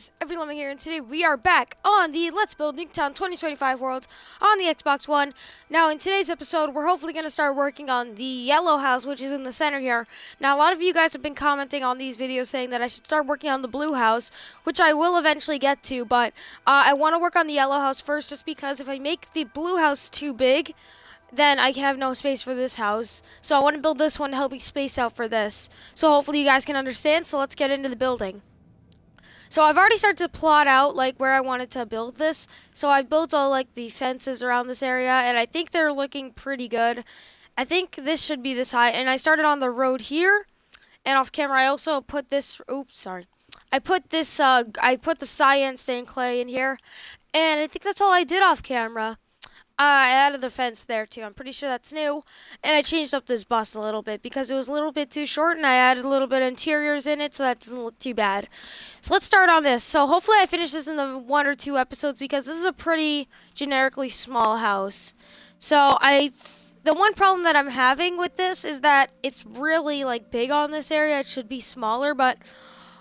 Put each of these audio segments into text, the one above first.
guys, Everyleming here, and today we are back on the Let's Build Nuketown 2025 world on the Xbox One. Now, in today's episode, we're hopefully going to start working on the yellow house, which is in the center here. Now, a lot of you guys have been commenting on these videos saying that I should start working on the blue house, which I will eventually get to, but I want to work on the yellow house first, just because if I make the blue house too big, then I have no space for this house. So I want to build this one to help me space out for this. So hopefully you guys can understand, so let's get into the building. So I've already started to plot out like where I wanted to build this. So I built all like the fences around this area, and I think they're looking pretty good. I think this should be this high, and I started on the road here. And off camera I also put this, I put the cyan stained clay in here. And I think that's all I did off camera. I added the fence there too. I'm pretty sure that's new. And I changed up this bus a little bit because it was a little bit too short, and I added a little bit of interiors in it so that doesn't look too bad. So let's start on this. So hopefully I finish this in the 1 or 2 episodes because this is a pretty generically small house. So the one problem that I'm having with this is that it's really like big on this area. It should be smaller, but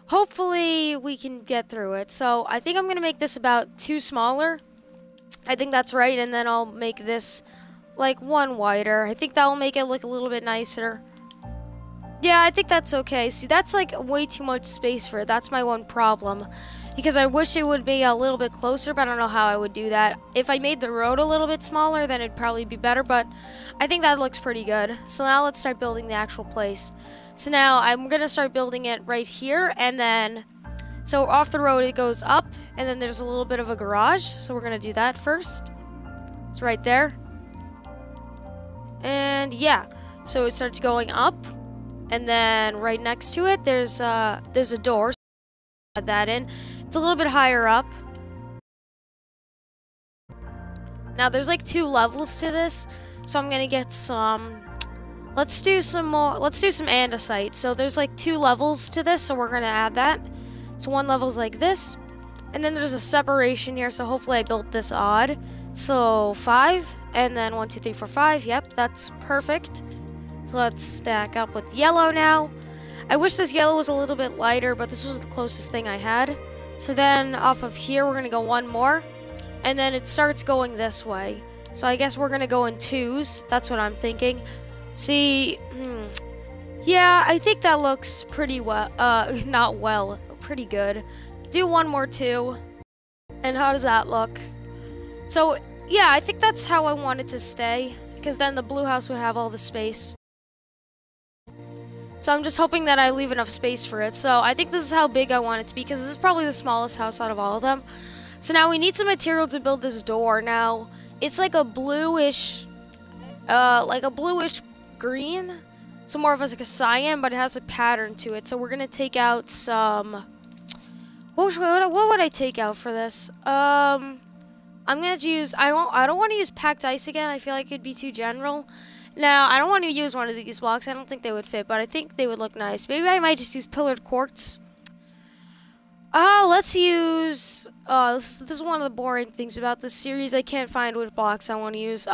hopefully we can get through it. So I think I'm going to make this about 2 smaller. I think that's right, and then I'll make this like 1 wider. I think that will make it look a little bit nicer. Yeah, I think that's okay. See, that's like way too much space for it. That's my one problem. Because I wish it would be a little bit closer, but I don't know how I would do that. If I made the road a little bit smaller, then it'd probably be better, but I think that looks pretty good. So now let's start building the actual place. So now I'm going to start building it right here, and then so off the road it goes up, and then there's a little bit of a garage. So we're going to do that first. It's right there. And yeah, so it starts going up, and then right next to it there's a door. So add that in. It's a little bit higher up. Now there's like 2 levels to this, so I'm going to get some. Let's do some andesite. So there's like 2 levels to this, so we're going to add that. So 1 level's like this, and then there's a separation here, so hopefully I built this odd. So 5, and then 1, 2, 3, 4, 5. Yep, that's perfect. So let's stack up with yellow now. I wish this yellow was a little bit lighter, but this was the closest thing I had. So then off of here, we're going to go 1 more, and then it starts going this way. So I guess we're going to go in 2s. That's what I'm thinking. See, yeah, I think that looks pretty well, not well. Pretty good. Do 1 more 2. And how does that look? So yeah, I think that's how I want it to stay, because then the blue house would have all the space. So I'm just hoping that I leave enough space for it. So I think this is how big I want it to be, because this is probably the smallest house out of all of them. So now we need some material to build this door. Now it's like a bluish green. So more of like a cyan, but it has a pattern to it. So we're gonna take out some. What would I take out for this? I'm gonna use. I don't want to use packed ice again. I feel like it'd be too general. Now I don't want to use one of these blocks. I don't think they would fit, but I think they would look nice. Maybe I might just use pillared quartz. Let's use. This is one of the boring things about this series. I can't find what blocks I want to use.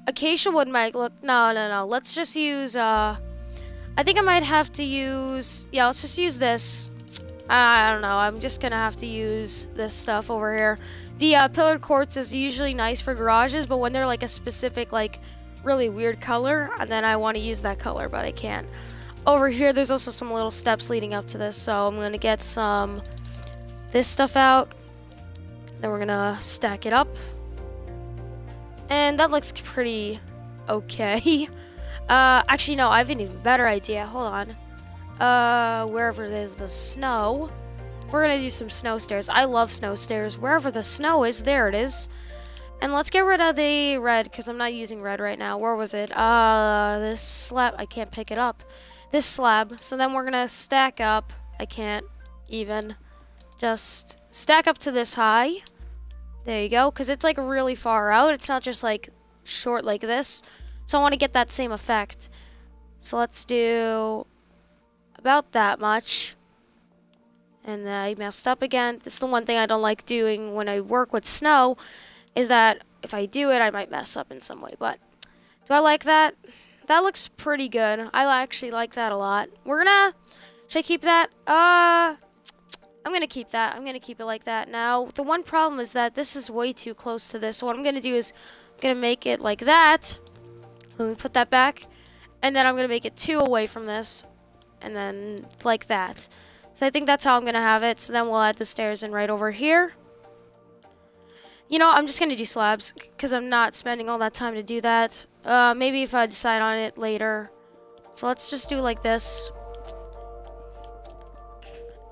Acacia wood might look. No. Let's just use. I think I might have to use. Yeah, let's just use this. I don't know. I'm just gonna have to use this stuff over here. The pillared quartz is usually nice for garages, but when they're like a specific, like really weird color, and then I want to use that color, but I can't. Over here, there's also some little steps leading up to this, so I'm gonna get some this stuff out. Then we're gonna stack it up. And that looks pretty okay. Actually, no, I have an even better idea. Hold on. Wherever there's the snow, we're gonna do some snow stairs. I love snow stairs. Wherever the snow is, there it is. And let's get rid of the red, because I'm not using red right now. Where was it? This slab. I can't pick it up. This slab. So then we're gonna stack up. I can't even. Just stack up to this high. There you go, because it's like really far out. It's not just like short like this. So I want to get that same effect. So let's do about that much. And I messed up again. This is the one thing I don't like doing when I work with snow, is that if I do it, I might mess up in some way. But do I like that? That looks pretty good. I actually like that a lot. We're gonna. Should I keep that? I'm going to keep that. I'm going to keep it like that. Now, the one problem is that this is way too close to this. So what I'm going to do is I'm going to make it like that. Let me put that back. And then I'm going to make it 2 away from this. And then like that. So I think that's how I'm going to have it. So then we'll add the stairs in right over here. You know, I'm just going to do slabs because I'm not spending all that time to do that. Maybe if I decide on it later. So let's just do like this.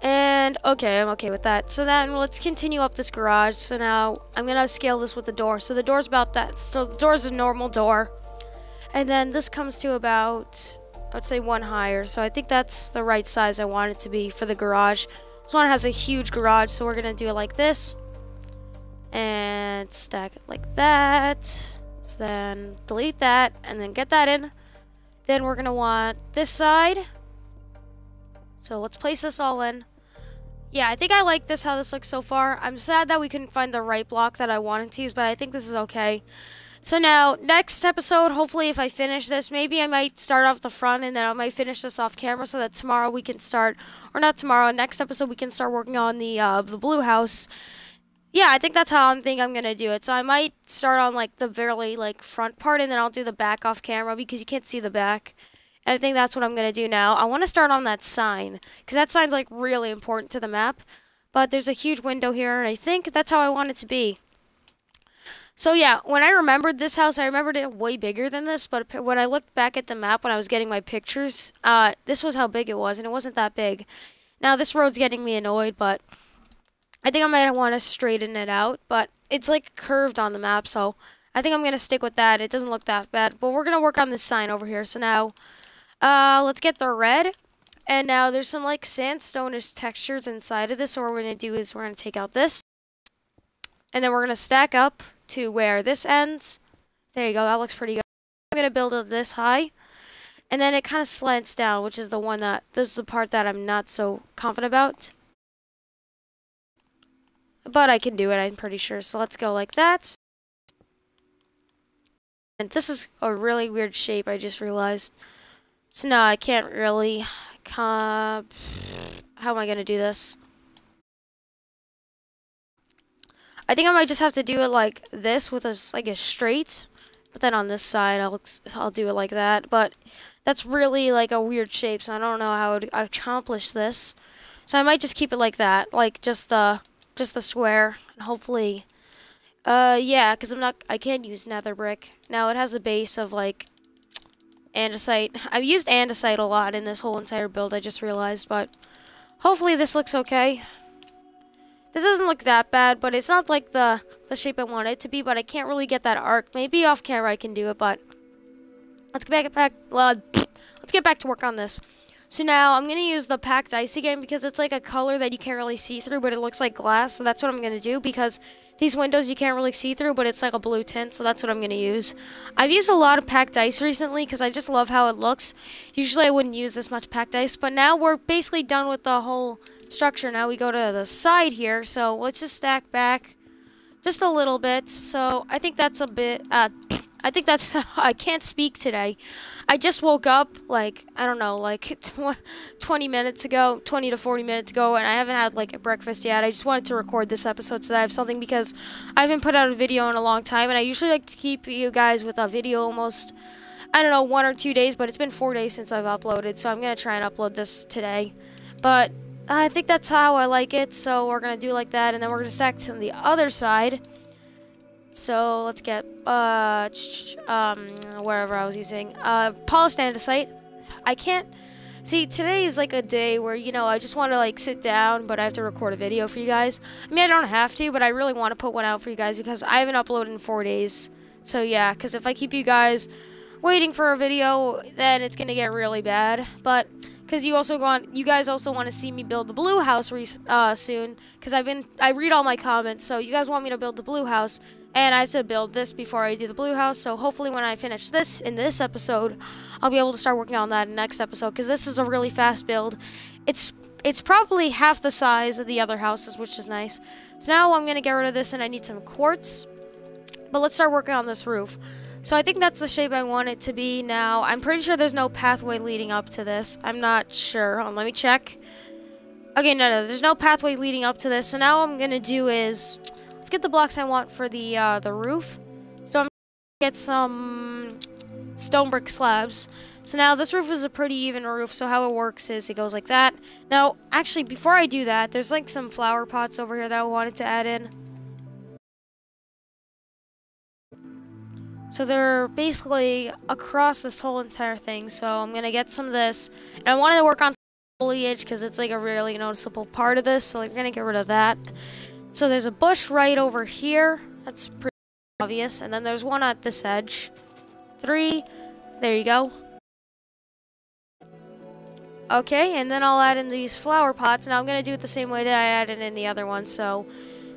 And okay, I'm okay with that. So then let's continue up this garage. So now I'm going to scale this with the door. So the door's about that. So the door's a normal door. And then this comes to about, I would say 1 higher. So I think that's the right size I want it to be for the garage. This one has a huge garage. So we're going to do it like this. And stack it like that. So then delete that and then get that in. Then we're going to want this side. So let's place this all in. Yeah, I think I like this, how this looks so far. I'm sad that we couldn't find the right block that I wanted to use, but I think this is okay. So now, next episode, hopefully if I finish this, maybe I might start off the front and then I might finish this off camera so that tomorrow we can start, or not tomorrow, next episode we can start working on the blue house. Yeah, I think that's how I'm going to do it. So I might start on like the very like front part and then I'll do the back off camera because you can't see the back. And I think that's what I'm going to do now. I want to start on that sign because that sign's like really important to the map. But there's a huge window here and I think that's how I want it to be. So yeah, when I remembered this house, I remembered it way bigger than this. But when I looked back at the map when I was getting my pictures, this was how big it was and it wasn't that big. Now this road's getting me annoyed, but I think I might want to straighten it out. But it's like curved on the map, so I think I'm going to stick with that. It doesn't look that bad. But we're going to work on this sign over here. So now let's get the red. And now there's some like sandstone-ish textures inside of this. So what we're going to do is we're going to take out this. And then we're going to stack up to where this ends. There you go. That looks pretty good. I'm going to build it this high. And then it kind of slants down, which is the one that, this is the part that I'm not so confident about. But I can do it, I'm pretty sure. So let's go like that. And this is a really weird shape, I just realized. So now I can't really... how am I going to do this? I think I might just have to do it like this with a straight. But then on this side, I'll do it like that. But that's really like a weird shape, so I don't know how to accomplish this. So I might just keep it like that, like just the square, and hopefully, yeah, because I can't use nether brick. Now it has a base of like andesite. I've used andesite a lot in this whole entire build, I just realized, but hopefully this looks okay. This doesn't look that bad, but it's not like the shape I want it to be, but I can't really get that arc. Maybe off camera I can do it, but let's get back to work on this. So now I'm going to use the packed ice again because it's like a color that you can't really see through, but it looks like glass. So that's what I'm going to do because these windows you can't really see through, but it's like a blue tint. So that's what I'm going to use. I've used a lot of packed ice recently because I just love how it looks. Usually I wouldn't use this much packed ice, but now we're basically done with the whole structure. Now we go to the side here. So let's just stack back just a little bit. So I think that's a bit... I think that's, I can't speak today. I just woke up, like, I don't know, like 20 minutes ago, 20 to 40 minutes ago, and I haven't had, like, a breakfast yet. I just wanted to record this episode so that I have something because I haven't put out a video in a long time, and I usually like to keep you guys with a video almost, I don't know, 1 or 2 days, but it's been 4 days since I've uploaded, so I'm going to try and upload this today. But I think that's how I like it, so we're going to do like that, and then we're going to stack to the other side. So let's get wherever I was using polished andesite. I can't see, today is like a day where, you know, I just want to like sit down, but I have to record a video for you guys. I mean, I don't have to, but I really want to put one out for you guys because I haven't uploaded in 4 days. So yeah, because if I keep you guys waiting for a video, then it's gonna get really bad. But because you guys also want to see me build the blue house soon, because I read all my comments, so you guys want me to build the blue house. And I have to build this before I do the blue house, so hopefully when I finish this in this episode, I'll be able to start working on that in the next episode, because this is a really fast build. It's probably half the size of the other houses, which is nice. So now I'm going to get rid of this, and I need some quartz. But let's start working on this roof. So I think that's the shape I want it to be now. I'm pretty sure there's no pathway leading up to this. I'm not sure. Hold on, let me check. Okay, no, there's no pathway leading up to this. So now what I'm gonna do is, let's get the blocks I want for the roof. So I'm gonna get some stone brick slabs. So now this roof is a pretty even roof, so how it works is it goes like that. Now, actually, before I do that, there's like some flower pots over here that I wanted to add in. So they're basically across this whole entire thing. So I'm gonna get some of this, and I wanted to work on foliage because it's like a really noticeable part of this. So I'm gonna get rid of that. So there's a bush right over here. That's pretty obvious, and then there's one at this edge. 3. There you go. Okay, and then I'll add in these flower pots. Now I'm gonna do it the same way that I added in the other one. So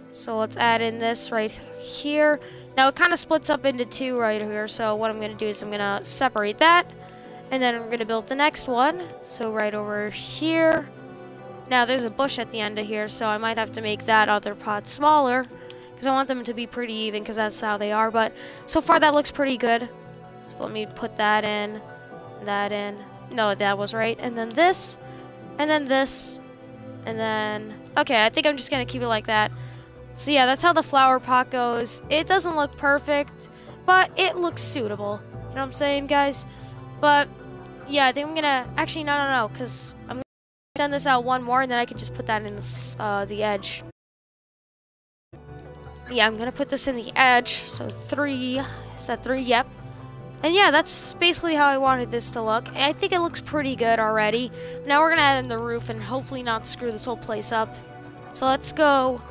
let's add in this right here. Now it kind of splits up into 2 right here. So what I'm gonna do is I'm gonna separate that, and then I'm gonna build the next one. So right over here. Now there's a bush at the end of here, so I might have to make that other pot smaller because I want them to be pretty even because that's how they are. But so far that looks pretty good. So let me put that in, that in. No, that was right. And then this, and then this, and then... Okay, I think I'm just going to keep it like that. So yeah, that's how the flower pot goes. It doesn't look perfect, but it looks suitable. You know what I'm saying, guys? But yeah, I think I'm going to... Actually, no, because I'm going to extend this out one more, and then I can just put that in this, the edge. Yeah, I'm going to put this in the edge. So 3. Is that 3? Yep. And yeah, that's basically how I wanted this to look. I think it looks pretty good already. Now we're going to add in the roof and hopefully not screw this whole place up. So let's go.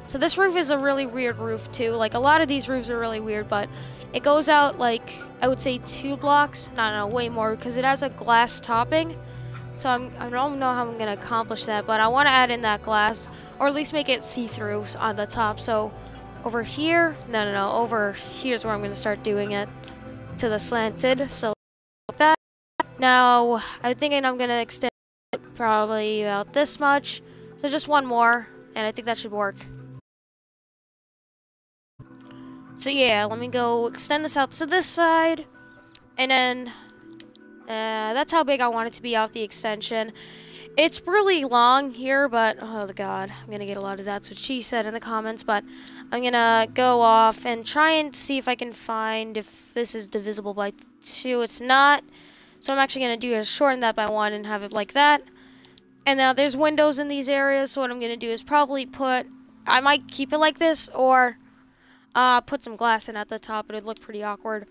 So this roof is a really weird roof too. Like a lot of these roofs are really weird, but it goes out like, I would say 2 blocks. No, way more because it has a glass topping. So I don't know how I'm going to accomplish that, but I want to add in that glass or at least make it see-through on the top. So over here, no, over here's where I'm going to start doing it. To the slanted, so like that. Now I'm thinking I'm gonna extend it probably about this much, so just one more, and I think that should work. So yeah, let me go extend this out to this side, and then that's how big I want it to be off the extension. It's really long here, but oh god, I'm gonna get a lot of that's what she said in the comments, but I'm gonna go off and try and see if I can find if this is divisible by 2. It's not, so I'm actually gonna do is shorten that by 1 and have it like that. And now there's windows in these areas, so what I'm gonna do is probably I might keep it like this, or put some glass in at the top. It'd look pretty awkward.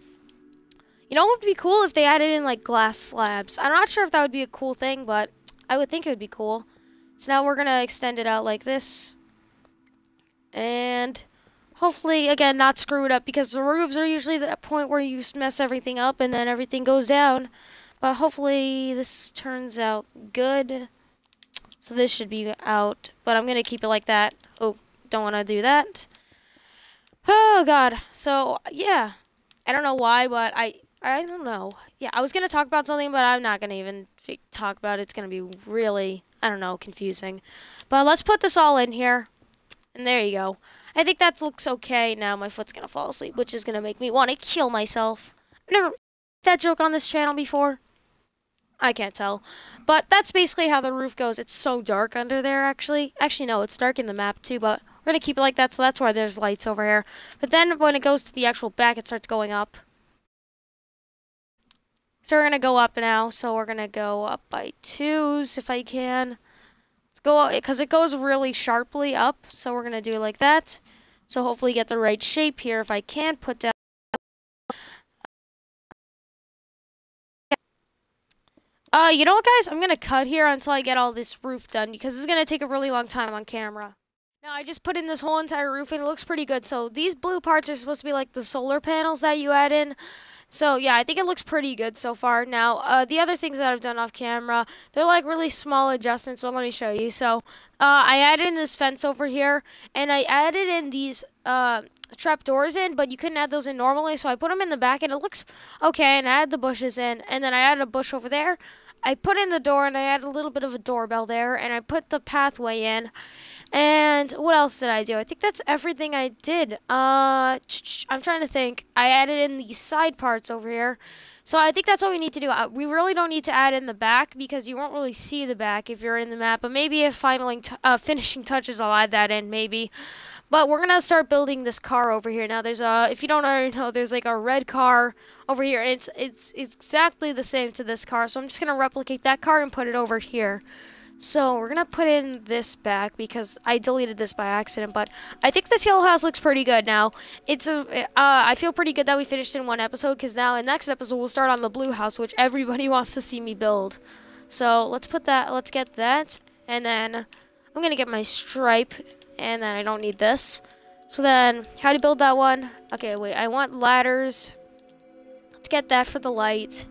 You know what would be cool if they added in like glass slabs? I'm not sure if that would be a cool thing, but I would think it would be cool. So now we're going to extend it out like this. And hopefully, again, not screw it up because the roofs are usually the point where you mess everything up and then everything goes down. But hopefully this turns out good. So this should be out. But I'm going to keep it like that. Oh, don't want to do that. Oh, God. So, yeah. I don't know why, but I don't know. Yeah, I was going to talk about something, but I'm not going to even talk about it. It's going to be really, I don't know, confusing. But let's put this all in here. And there you go. I think that looks okay. Now my foot's going to fall asleep, which is going to make me want to kill myself. I've never made that joke on this channel before. I can't tell. But that's basically how the roof goes. It's so dark under there, actually. Actually, no, it's dark in the map, too, but we're going to keep it like that, so that's why there's lights over here. But then when it goes to the actual back, it starts going up. So we're going to go up now. So we're going to go up by 2s if I can. Let's go, because it goes really sharply up. So we're going to do it like that. So hopefully get the right shape here if I can put down. You know what, guys? I'm going to cut here until I get all this roof done because this is going to take a really long time on camera. Now, I just put in this whole entire roof and it looks pretty good. So these blue parts are supposed to be like the solar panels that you add in. So, yeah, I think it looks pretty good so far. Now, the other things that I've done off camera, they're like really small adjustments, but let me show you. So, I added in this fence over here, and I added in these trap doors in, but you couldn't add those in normally, so I put them in the back, and it looks okay, and I added the bushes in, and then I added a bush over there. I put in the door, and I added a little bit of a doorbell there, and I put the pathway in. And what else did I do? I think that's everything I did. I'm trying to think. I added in the side parts over here. So I think that's all we need to do. We really don't need to add in the back because you won't really see the back if you're in the map. But maybe if finishing touches, I'll add that in maybe. But we're gonna start building this car over here. Now there's if you don't already know, there's like a red car over here. And it's exactly the same to this car. So I'm just gonna replicate that car and put it over here. So we're gonna put in this back because I deleted this by accident, but I think this yellow house looks pretty good now. I feel pretty good that we finished in one episode because now in next episode we'll start on the blue house, which everybody wants to see me build. So let's get that, and then I'm gonna get my stripe, and then I don't need this. So then how to build that one? Okay, wait, I want ladders. Let's get that for the light,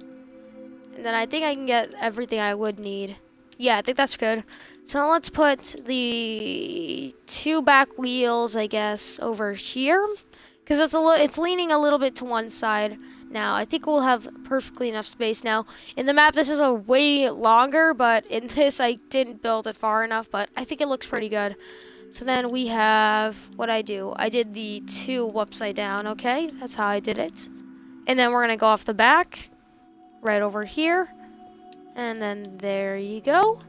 and then I think I can get everything I would need. Yeah, I think that's good. So let's put the 2 back wheels, I guess, over here, because it's leaning a little bit to one side now. I think we'll have perfectly enough space now. In the map, this is a way longer, but in this, I didn't build it far enough, but I think it looks pretty good. So then we have what I do. I did the 2 upside down. Okay, that's how I did it. And then we're gonna go off the back, right over here. And then there you go.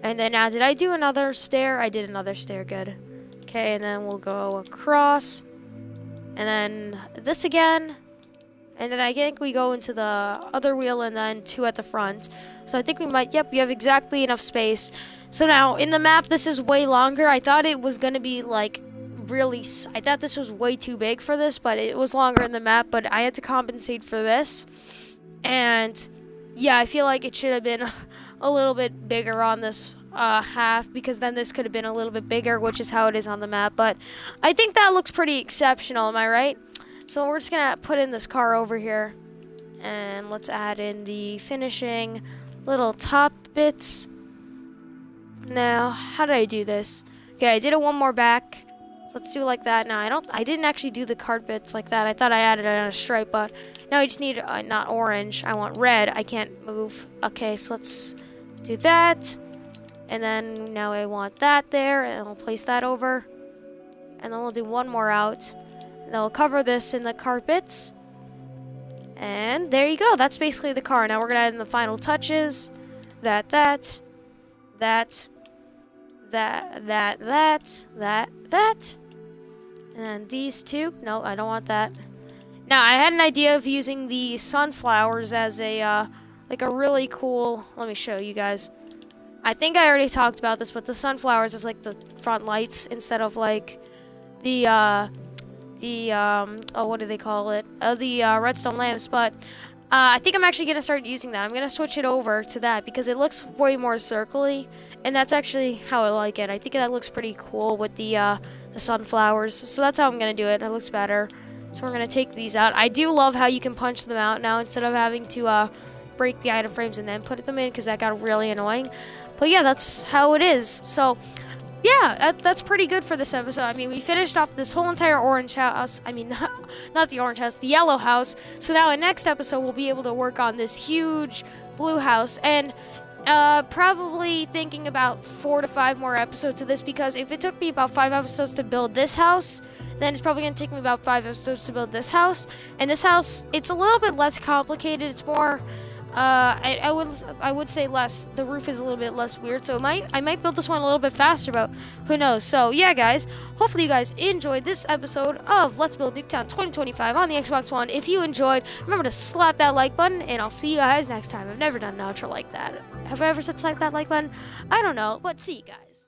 And then now, did I do another stair? I did another stair, good. Okay, and then we'll go across. And then this again. And then I think we go into the other wheel and then 2 at the front. So I think we might, yep, you have exactly enough space. So now, in the map, this is way longer. I thought it was going to be like I thought this was way too big for this, but it was longer in the map. But I had to compensate for this. And yeah, I feel like it should have been a little bit bigger on this half, because then this could have been a little bit bigger, which is how it is on the map. But I think that looks pretty exceptional, am I right? So we're just going to put in this car over here. And let's add in the finishing little top bits. Now, how did I do this? Okay, I did it one more back. So let's do it like that. Now, I didn't actually do the card bits like that. I thought I added it on a stripe, but now I just need not orange. I want red. I can't move. Okay, so let's do that. And then now I want that there, and we'll place that over. And then we'll do one more out. And then we'll cover this in the carpets. And there you go. That's basically the car. Now we're going to add in the final touches. That. And these 2. No, I don't want that. Now, I had an idea of using the sunflowers as a, like a really cool... Let me show you guys. I think I already talked about this, but the sunflowers is like the front lights instead of like the oh, what do they call it? The redstone lamps, but... I think I'm actually going to start using that. I'm going to switch it over to that because it looks way more circly, and that's actually how I like it. I think that looks pretty cool with the sunflowers, so that's how I'm going to do it. It looks better. So we're going to take these out. I do love how you can punch them out now instead of having to break the item frames and then put them in, because that got really annoying. But yeah, that's how it is. So... yeah, that's pretty good for this episode. I mean, we finished off this whole entire orange house. I mean, not the orange house, the yellow house. So now in next episode, we'll be able to work on this huge blue house. And probably thinking about 4 to 5 more episodes of this, because if it took me about 5 episodes to build this house, then it's probably going to take me about 5 episodes to build this house. And this house, it's a little bit less complicated. It's more... I would say less. The roof is a little bit less weird, so I might build this one a little bit faster, but who knows. So yeah, guys, hopefully you guys enjoyed this episode of Let's Build Nuketown 2025 on the Xbox One. If you enjoyed, remember to slap that like button, and I'll see you guys next time. I've never done an outro like that. Have I ever said slap that like button? I don't know, but see you guys.